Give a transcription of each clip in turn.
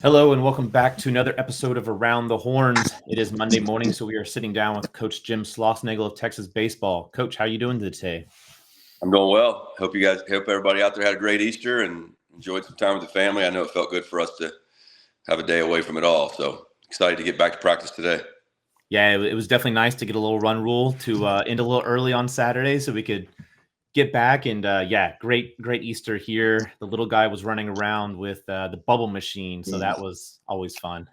Hello and welcome back to another episode of Around the Horns. It is Monday morning, so we are sitting down with Coach Jim Schloss of Texas baseball. Coach, how are you doing today? I'm doing well. Hope everybody out there had a great Easter and enjoyed some time with the family. I know it felt good for us to have a day away from it all. So excited to get back to practice today. Yeah, it was definitely nice to get a little run rule to end a little early on Saturday so we could get back. And great Easter here. The little guy was running around with the bubble machine, so that was always fun.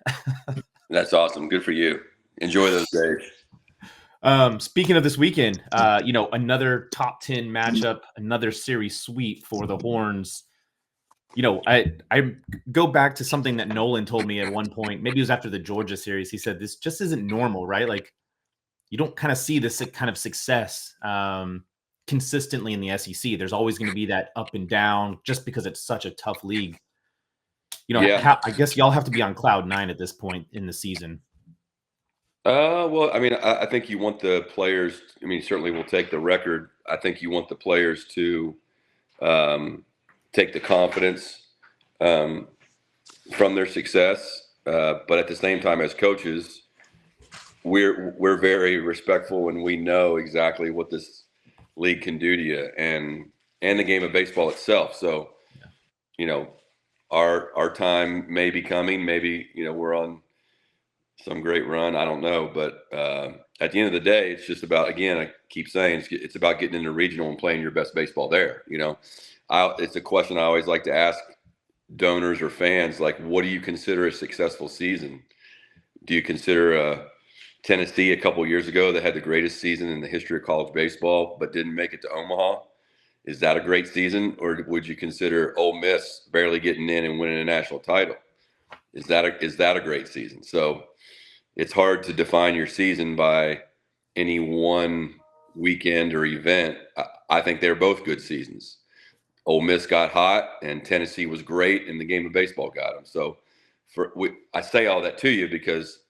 That's awesome. Good for you. Enjoy those days. Speaking of this weekend, another top 10 matchup, another series sweep for the Horns. I go back to something that Nolan told me at one point. Maybe it was after the Georgia series. He said this just isn't normal, right? Like you don't kind of see this kind of success consistently in the SEC. There's always going to be that up and down just because it's such a tough league. I guess y'all have to be on cloud 9 at this point in the season. Well, I mean, I think you want the players. I mean, certainly we'll take the record. I think you want the players to take the confidence from their success, but at the same time, as coaches, we're very respectful and we know exactly what this league can do to you and the game of baseball itself. So, our time may be coming. Maybe we're on some great run. I don't know, but at the end of the day, it's just about, again, I keep saying it's about getting into regional and playing your best baseball there. It's a question I always like to ask donors or fans, like, what do you consider a successful season? Do you consider Tennessee a couple of years ago that had the greatest season in the history of college baseball but didn't make it to Omaha? Is that a great season? Or would you consider Ole Miss barely getting in and winning a national title? Is that a great season? So it's hard to define your season by any one weekend or event. I think they're both good seasons. Ole Miss got hot and Tennessee was great and the game of baseball got them. So I say all that to you because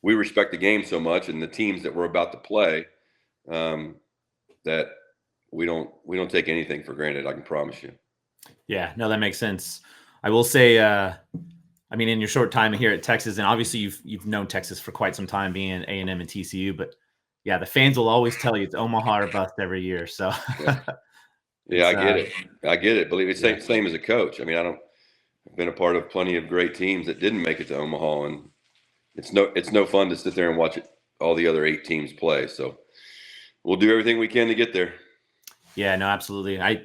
we respect the game so much and the teams that we're about to play that we don't take anything for granted. I can promise you. Yeah, no, that makes sense. I will say, in your short time here at Texas, and obviously you've known Texas for quite some time, being A&M and TCU, but yeah, the fans will always tell you it's Omaha or bust every year. So yeah, I get it. Believe me, same as a coach. I mean, I've been a part of plenty of great teams that didn't make it to Omaha, and it's no fun to sit there and watch all the other 8 teams play. So we'll do everything we can to get there. Yeah, no, absolutely. I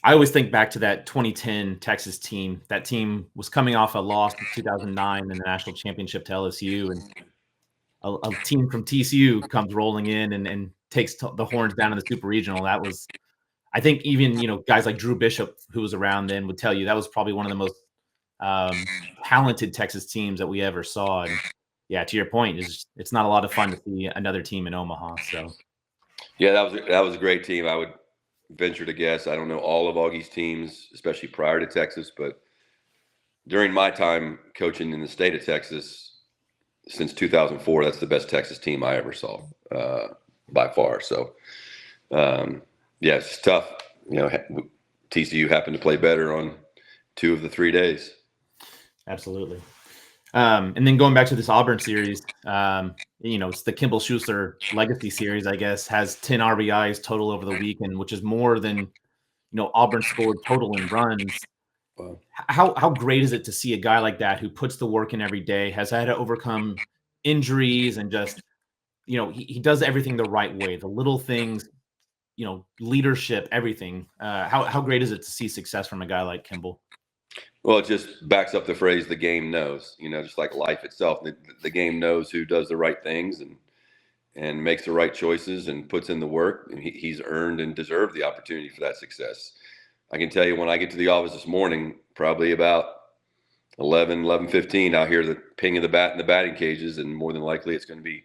always think back to that 2010 Texas team. That team was coming off a loss in 2009 in the national championship to LSU, and a team from TCU comes rolling in and takes the Horns down in the Super Regional. That was, I think, even guys like Drew Bishop, who was around then, would tell you that was probably one of the most talented Texas teams that we ever saw. And yeah, to your point, it's not a lot of fun to see another team in Omaha. So yeah, that was a great team. I would venture to guess, I don't know all of Augie's teams, especially prior to Texas, but during my time coaching in the state of Texas since 2004, that's the best Texas team I ever saw by far. So it's tough. TCU happened to play better on 2 of the 3 days. Absolutely. And then going back to this Auburn series, it's the Kimble Shusler Legacy Series, I guess, has 10 RBIs total over the weekend, which is more than, Auburn scored total in runs. Wow. How great is it to see a guy like that who puts the work in every day, has had to overcome injuries and just, he does everything the right way, the little things, leadership, everything. How great is it to see success from a guy like Kimble? Well, it just backs up the phrase, the game knows, just like life itself. The game knows who does the right things and makes the right choices and puts in the work. And he's earned and deserved the opportunity for that success. I can tell you, when I get to the office this morning, probably about 11:15, I'll hear the ping of the bat in the batting cages, and more than likely it's going to be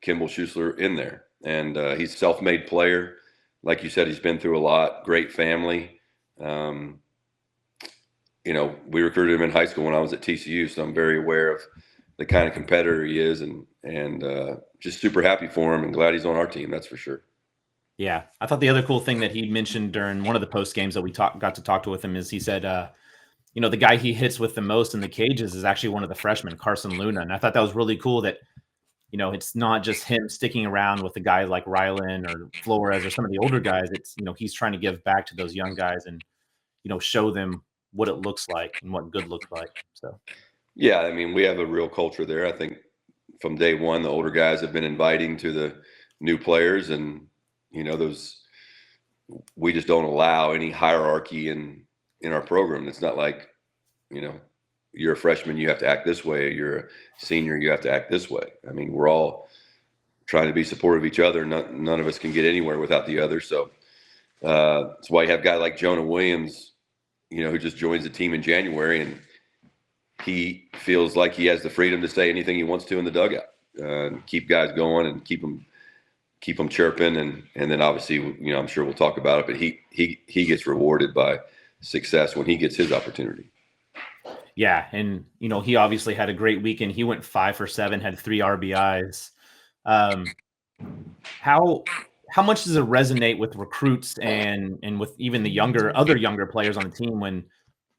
Kimble Shusler in there. And he's a self-made player. Like you said, he's been through a lot. Great family. We recruited him in high school when I was at TCU, so I'm very aware of the kind of competitor he is, and just super happy for him and glad he's on our team. That's for sure. Yeah, I thought the other cool thing that he mentioned during one of the post games that we got to talk to with him is he said the guy he hits with the most in the cages is actually one of the freshmen, Carson Luna. And I thought that was really cool that, it's not just him sticking around with the guys like Rylan or Flores or some of the older guys. It's, he's trying to give back to those young guys and, show them what it looks like and what good looks like. So, yeah, I mean, we have a real culture there. I think from day one, the older guys have been inviting to the new players, and we just don't allow any hierarchy in our program. It's not like, you're a freshman, you have to act this way. You're a senior, you have to act this way. I mean, we're all trying to be supportive of each other. None of us can get anywhere without the other. So that's why you have a guy like Jonah Williams, who just joins the team in January, and he feels like he has the freedom to say anything he wants to in the dugout, and keep guys going and keep them chirping. And then obviously, I'm sure we'll talk about it, but he gets rewarded by success when he gets his opportunity. Yeah. And, he obviously had a great weekend. He went 5 for 7, had 3 RBIs. How much does it resonate with recruits and with even the other younger players on the team when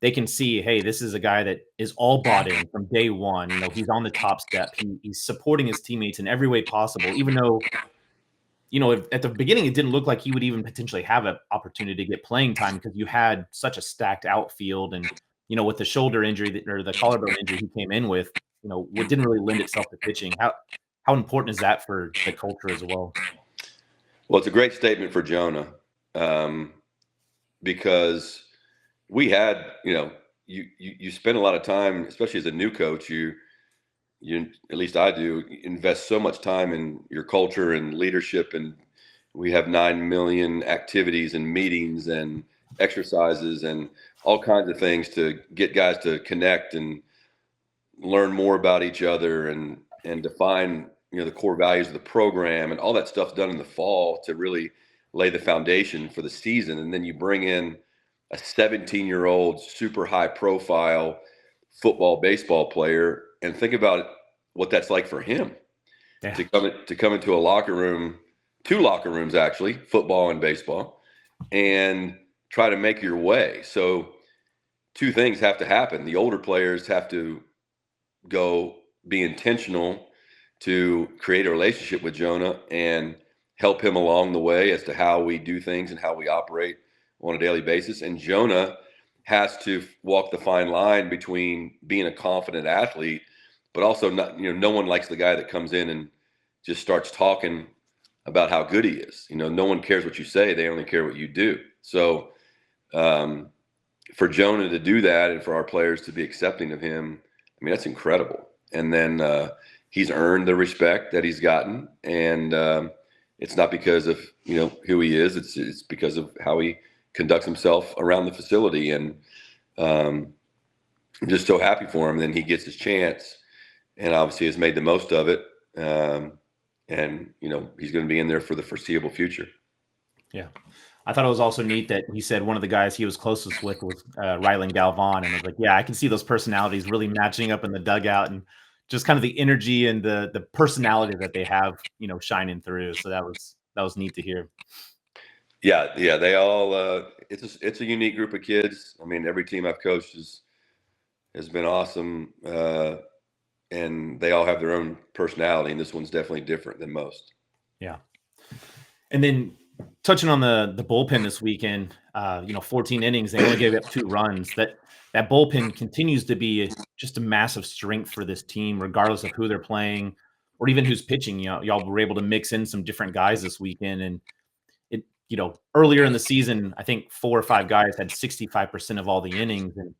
they can see, hey, this is a guy that is all bought in from day one. He's on the top step. He's supporting his teammates in every way possible, even though, at the beginning, it didn't look like he would even potentially have an opportunity to get playing time because you had such a stacked outfield. And, with the shoulder injury or the collarbone injury he came in with, what didn't really lend itself to pitching. How important is that for the culture as well? Well, it's a great statement for Jonah, because we had, you spend a lot of time, especially as a new coach, you at least I do, invest so much time in your culture and leadership, and we have 9 million activities and meetings and exercises and all kinds of things to get guys to connect and learn more about each other and define the core values of the program, and all that stuff's done in the fall to really lay the foundation for the season. And then you bring in a 17-year-old super high profile football, baseball player, and think about what that's like for him. Yeah. to come into a locker room, 2 locker rooms actually, football and baseball, and try to make your way. So 2 things have to happen. The older players have to go be intentional to create a relationship with Jonah and help him along the way as to how we do things and how we operate on a daily basis. And Jonah has to walk the fine line between being a confident athlete, but also not, no one likes the guy that comes in and just starts talking about how good he is. No one cares what you say. They only care what you do. So for Jonah to do that and for our players to be accepting of him, I mean, that's incredible. And then he's earned the respect that he's gotten. And it's not because of, who he is. It's because of how he conducts himself around the facility. And I'm just so happy for him. Then he gets his chance and obviously has made the most of it. And, he's going to be in there for the foreseeable future. Yeah. I thought it was also neat that he said one of the guys he was closest with was Rylan Galvan. And I was like, yeah, I can see those personalities really matching up in the dugout and just kind of the energy and the personality that they have, shining through. So that was neat to hear. Yeah. They all, it's a unique group of kids. I mean, every team I've coached has been awesome. And they all have their own personality, and this one's definitely different than most. Yeah. And then touching on the bullpen this weekend, 14 innings, they only gave up 2 runs. That bullpen continues to be just a massive strength for this team, regardless of who they're playing or even who's pitching. Y'all were able to mix in some different guys this weekend. And it, earlier in the season, I think 4 or 5 guys had 65% of all the innings, and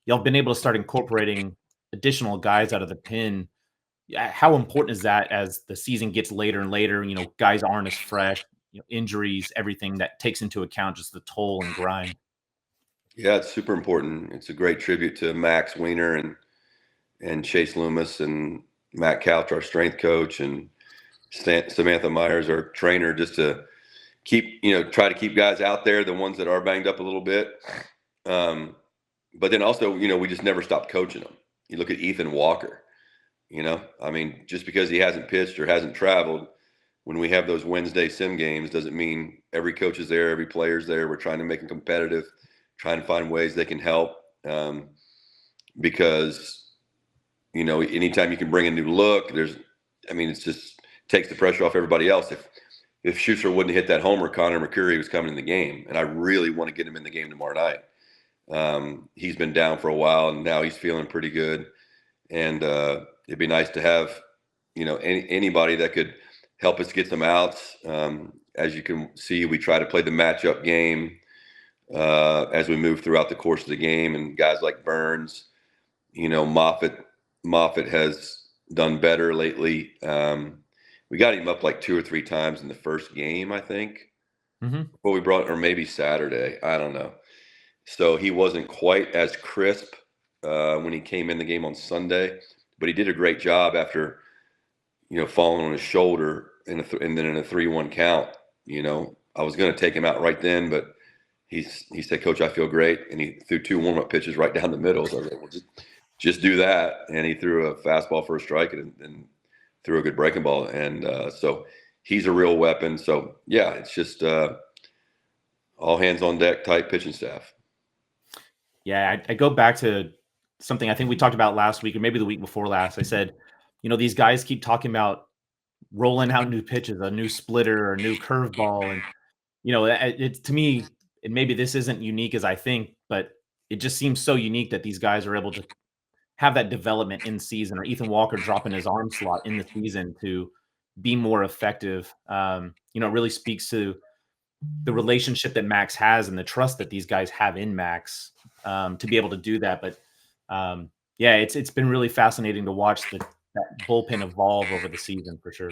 y'all been able to start incorporating additional guys out of the pen. How important is that as the season gets later and later? Guys aren't as fresh, injuries, everything that takes into account just the toll and grind. Yeah, it's super important. It's a great tribute to Max Weiner and Chase Loomis and Matt Couch, our strength coach, and Samantha Myers, our trainer, just to try to keep guys out there, the ones that are banged up a little bit. But then also, we just never stopped coaching them. You look at Ethan Walker, I mean, just because he hasn't pitched or hasn't traveled, when we have those Wednesday sim games, doesn't mean every coach is there, every player's there. We're trying to make them competitive, trying to find ways they can help. because, anytime you can bring a new look, it's just takes the pressure off everybody else. If Shusler wouldn't hit that homer, Connor Mercury was coming in the game, and I really want to get him in the game tomorrow night. He's been down for a while, and now he's feeling pretty good. And it'd be nice to have, anybody that could help us get some outs. As you can see, we try to play the matchup game as we move throughout the course of the game, and guys like Burns, Moffitt has done better lately. We got him up like 2 or 3 times in the first game, I think. Before we brought, or maybe Saturday, I don't know. So he wasn't quite as crisp when he came in the game on Sunday, but he did a great job after, falling on his shoulder and then in a 3-1 count. I was going to take him out right then, but he said, "Coach, I feel great," and he threw 2 warm-up pitches right down the middle. So I was like, "Well, just do that," and he threw a fastball for a strike and threw a good breaking ball, and so he's a real weapon. So yeah, it's just all hands on deck type pitching staff. Yeah, I go back to something I think we talked about last week or maybe the week before last. I said, these guys keep talking about rolling out new pitches, a new splitter or a new curveball. And, it's to me, and maybe this isn't unique as I think, but it just seems so unique that these guys are able to have that development in season, or Ethan Walker dropping his arm slot in the season to be more effective. It really speaks to the relationship that Max has and the trust that these guys have in Max to be able to do that. But yeah, it's been really fascinating to watch that bullpen evolve over the season for sure.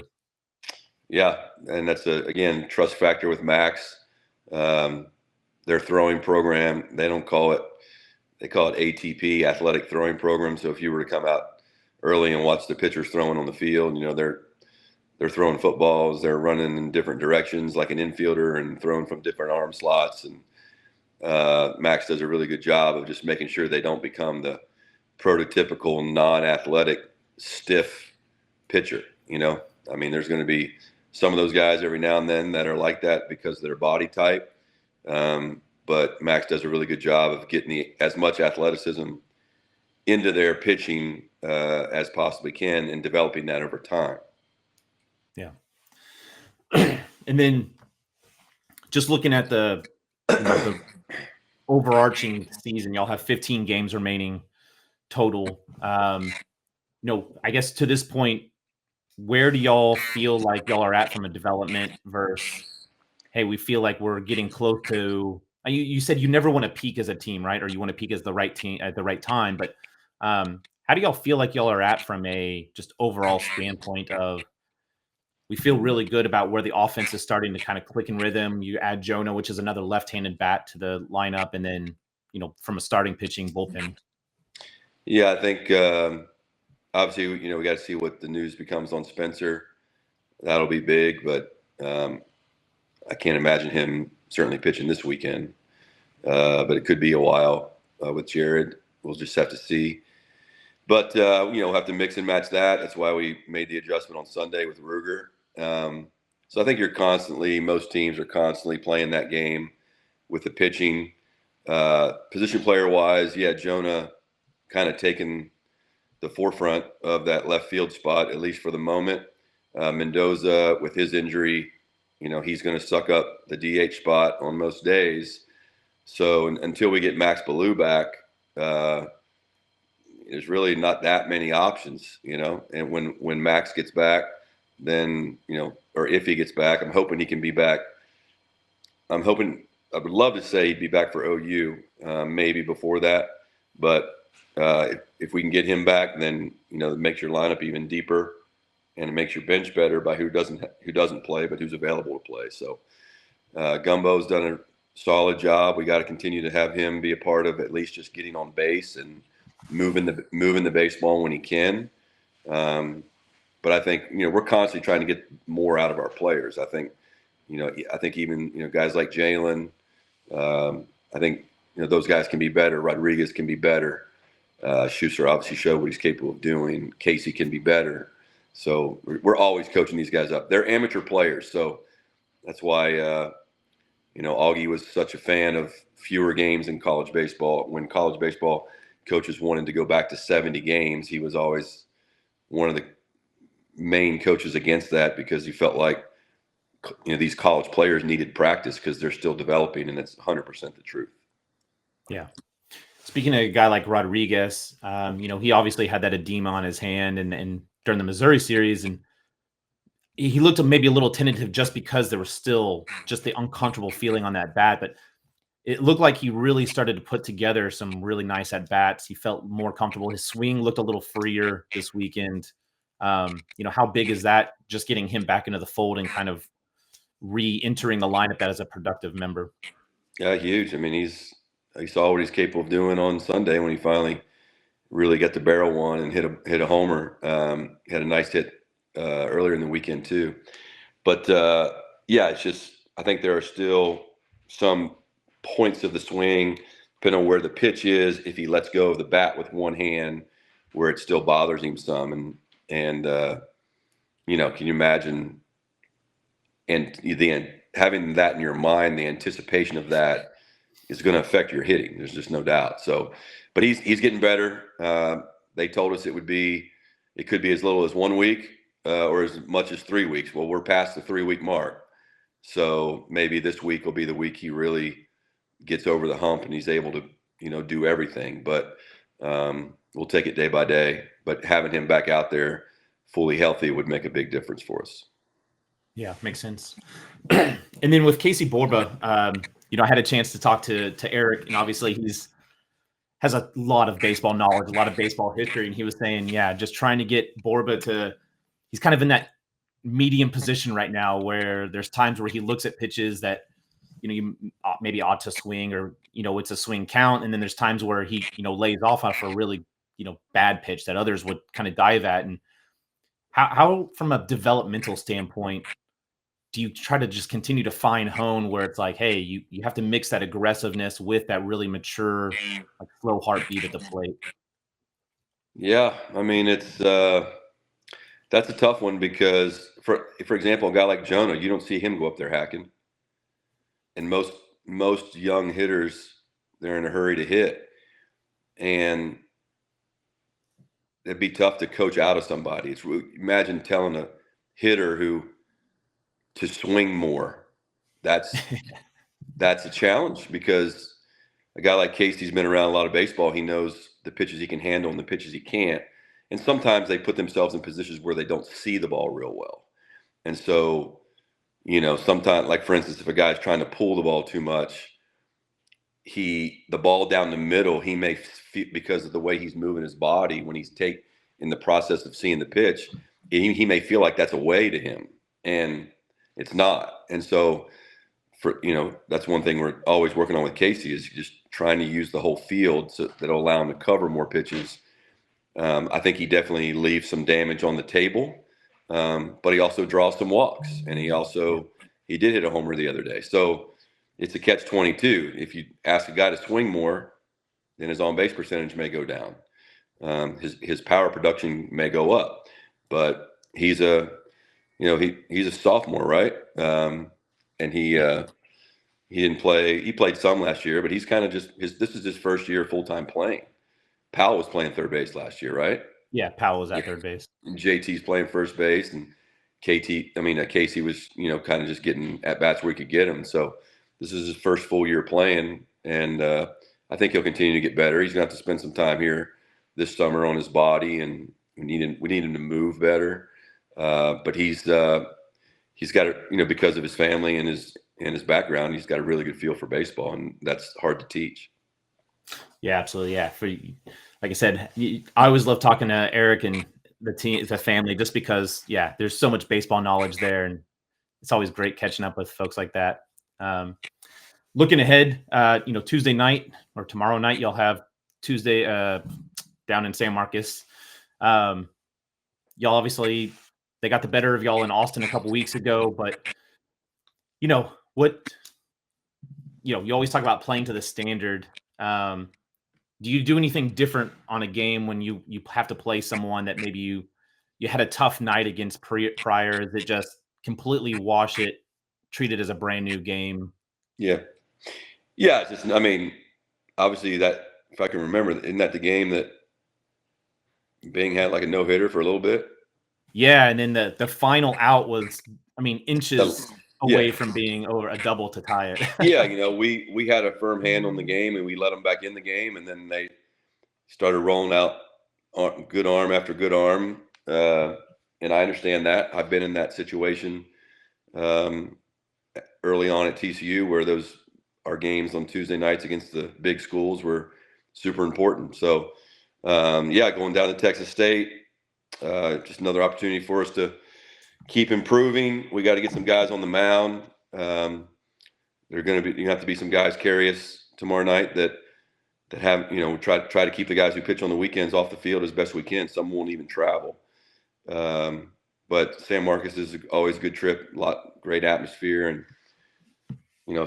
Yeah, and that's again trust factor with Max. Their throwing program, they call it ATP, athletic throwing program. So if you were to come out early and watch the pitchers throwing on the field, they're throwing footballs, they're running in different directions like an infielder and throwing from different arm slots. And Max does a really good job of just making sure they don't become the prototypical non-athletic stiff pitcher. There's going to be some of those guys every now and then that are like that because of their body type. But Max does a really good job of getting as much athleticism into their pitching as possibly can and developing that over time. Yeah. And then just looking at the overarching season, y'all have 15 games remaining total. I guess to this point, where do y'all feel like y'all are at from a development versus, hey, we feel like we're getting close to, you said you never want to peak as a team, right? Or you want to peak as the right team at the right time. But how do y'all feel like y'all are at from a just overall standpoint of, we feel really good about where the offense is starting to kind of click in rhythm. You add Jonah, which is another left-handed bat, to the lineup. And then, from a starting pitching bullpen. Yeah, I think obviously, we got to see what the news becomes on Spencer. That'll be big, but I can't imagine him certainly pitching this weekend. But it could be a while with Jared. We'll just have to see. But, we'll have to mix and match that. That's why we made the adjustment on Sunday with Ruger. So I think most teams are constantly playing that game with the pitching. Position player-wise, yeah, Jonah kind of taking the forefront of that left field spot, at least for the moment. Mendoza, with his injury, he's going to suck up the DH spot on most days. So until we get Max Ballou back, there's really not that many options, and when Max gets back, then, or if he gets back, I'm hoping he can be back. I would love to say he'd be back for OU, maybe before that. But if we can get him back, then, it makes your lineup even deeper, and it makes your bench better by who doesn't play, but who's available to play. So Gumbo's done a solid job. We got to continue to have him be a part of at least just getting on base and moving the baseball when he can. But I think, we're constantly trying to get more out of our players. I think even, guys like Jalen, I think, those guys can be better. Rodriguez can be better. Shusler obviously showed what he's capable of doing. Casey can be better. So we're always coaching these guys up. They're amateur players. So that's why, Augie was such a fan of fewer games in college baseball, when college baseball coaches wanted to go back to 70 games. He was always one of the main coaches against that because he felt like, these college players needed practice because they're still developing, and that's 100% the truth. Yeah. Speaking of a guy like Rodriguez, he obviously had that edema on his hand and during the Missouri series, and he looked maybe a little tentative just because there was still just the uncomfortable feeling on that bat. But it looked like he really started to put together some really nice at bats. He felt more comfortable. His swing looked a little freer this weekend. How big is that? Just getting him back into the fold and kind of re-entering the lineup as a productive member. Yeah, huge. I mean, he saw what he's capable of doing on Sunday when he finally really got the barrel one and hit a homer. Had a nice hit earlier in the weekend too. But it's just, I think there are still some points of the swing, depending on where the pitch is, if he lets go of the bat with one hand, where it still bothers him some. And can you imagine? And then having that in your mind, the anticipation of that is going to affect your hitting. There's just no doubt. So, but he's getting better. They told us it could be as little as 1 week or as much as 3 weeks. Well, we're past the 3-week mark. So maybe this week will be the week he really gets over the hump and he's able to, do everything. But we'll take it day by day. But having him back out there fully healthy would make a big difference for us. Yeah, makes sense. And then with Casey Borba, I had a chance to talk to Eric, and obviously has a lot of baseball knowledge, a lot of baseball history. And he was saying, just trying to get Borba he's kind of in that medium position right now where there's times where he looks at pitches that, you maybe ought to swing or, it's a swing count. And then there's times where he, lays off on for a really, bad pitch that others would kind of dive at. And how from a developmental standpoint, do you try to just continue to fine hone where it's like, hey, you have to mix that aggressiveness with that really mature, like slow heartbeat at the plate? Yeah, I mean that's a tough one because for example, a guy like Jonah, you don't see him go up there hacking, and most young hitters, they're in a hurry to hit, and it'd be tough to coach out of somebody. Imagine telling a hitter to swing more. That's a challenge because a guy like Casey's been around a lot of baseball. He knows the pitches he can handle and the pitches he can't. And sometimes they put themselves in positions where they don't see the ball real well. And so, sometimes, like for instance, if a guy's trying to pull the ball too much, the ball down the middle, he may feel, because of the way he's moving his body when he's in the process of seeing the pitch, he may feel like that's a way to him. And it's not. And so that's one thing we're always working on with Casey is just trying to use the whole field so that'll allow him to cover more pitches. I think he definitely leaves some damage on the table, but he also draws some walks, and he did hit a homer the other day. So it's a catch-22. If you ask a guy to swing more, then his on-base percentage may go down. His power production may go up, but he's a sophomore, right? And he didn't play. He played some last year, but he's kind of this is his first year full-time playing. Powell was playing third base last year, right? Yeah, Powell was at third base. And JT's playing first Base, and Casey was, kind of just getting at bats where he could get them. So this is his first full year playing, and I think he'll continue to get better. He's going to have to spend some time here this summer on his body, and we need him to move better. But he's got it, because of his family and his background, he's got a really good feel for baseball, and that's hard to teach. Yeah, absolutely. Yeah. Like I said, I always love talking to Eric and the team, the family, just because, there's so much baseball knowledge there, and it's always great catching up with folks like that. Looking ahead, Tuesday night or tomorrow night, you'll have Tuesday down in San Marcos. Y'all obviously, they got the better of y'all in Austin a couple weeks ago, but you always talk about playing to the standard. Do you do anything different on a game when you have to play someone that maybe you had a tough night against prior? Is it just completely wash it, treat it as a brand new game? Yeah. Obviously if I can remember, isn't that the game that Bing had like a no hitter for a little bit? Yeah, and then the final out was, I mean, inches Yeah. away from being over a double to tie it. Yeah, we had a firm hand on the game, and we let them back in the game, and then they started rolling out good arm after good arm. And I understand that. I've been in that situation early on at TCU, where our games on Tuesday nights against the big schools were super important. So, going down to Texas State, just another opportunity for us to keep improving. We got to get some guys on the mound. You're going to have to be some guys carry us tomorrow night that have, try to keep the guys who pitch on the weekends off the field as best we can. Some won't even travel. But San Marcos is always a good trip, great atmosphere, and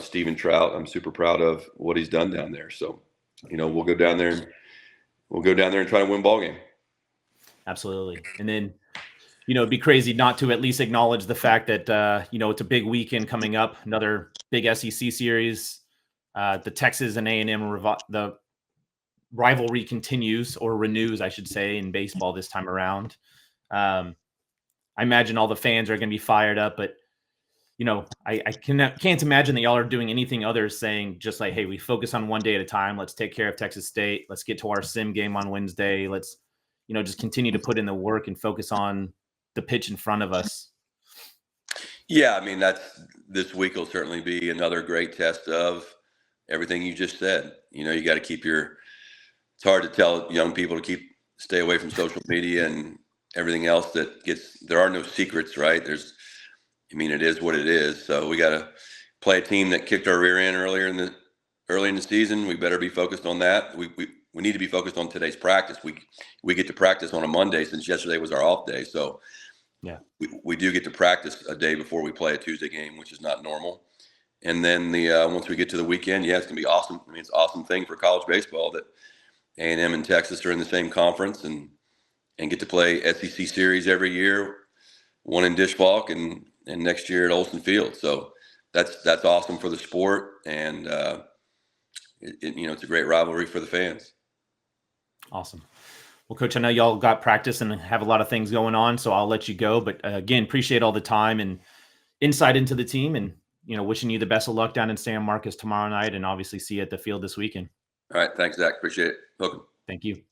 Steven Trout, I'm super proud of what he's done down there. So, we'll go down there and try to win a ball game. Absolutely. And then, it'd be crazy not to at least acknowledge the fact that, it's a big weekend coming up, another big SEC series. The Texas and A&M, the rivalry continues, or renews, I should say, in baseball this time around. I imagine all the fans are going to be fired up, but I can't imagine that y'all are doing anything other saying just like, hey, we focus on one day at a time. Let's take care of Texas State. Let's get to our sim game on Wednesday. Let's, just continue to put in the work and focus on the pitch in front of us. Yeah, I mean, this week will certainly be another great test of everything you just said. You got to keep it's hard to tell young people to stay away from social media and everything else there are no secrets, right? It is what it is. So we got to play a team that kicked our rear end early in the season. We better be focused on that. We need to be focused on today's practice. We get to practice on a Monday since yesterday was our off day. So yeah, we do get to practice a day before we play a Tuesday game, which is not normal. And then once we get to the weekend, it's going to be awesome. It's an awesome thing for college baseball that A&M and Texas are in the same conference and get to play SEC series every year, one in Dish Falk and next year at Olsen Field. So that's awesome for the sport, and it's a great rivalry for the fans. Awesome. Well, Coach, I know y'all got practice and have a lot of things going on, so I'll let you go. But again, appreciate all the time and insight into the team, and wishing you the best of luck down in San Marcos tomorrow night, and obviously see you at the field this weekend. All right, thanks, Zach. Appreciate it. Welcome. Thank you.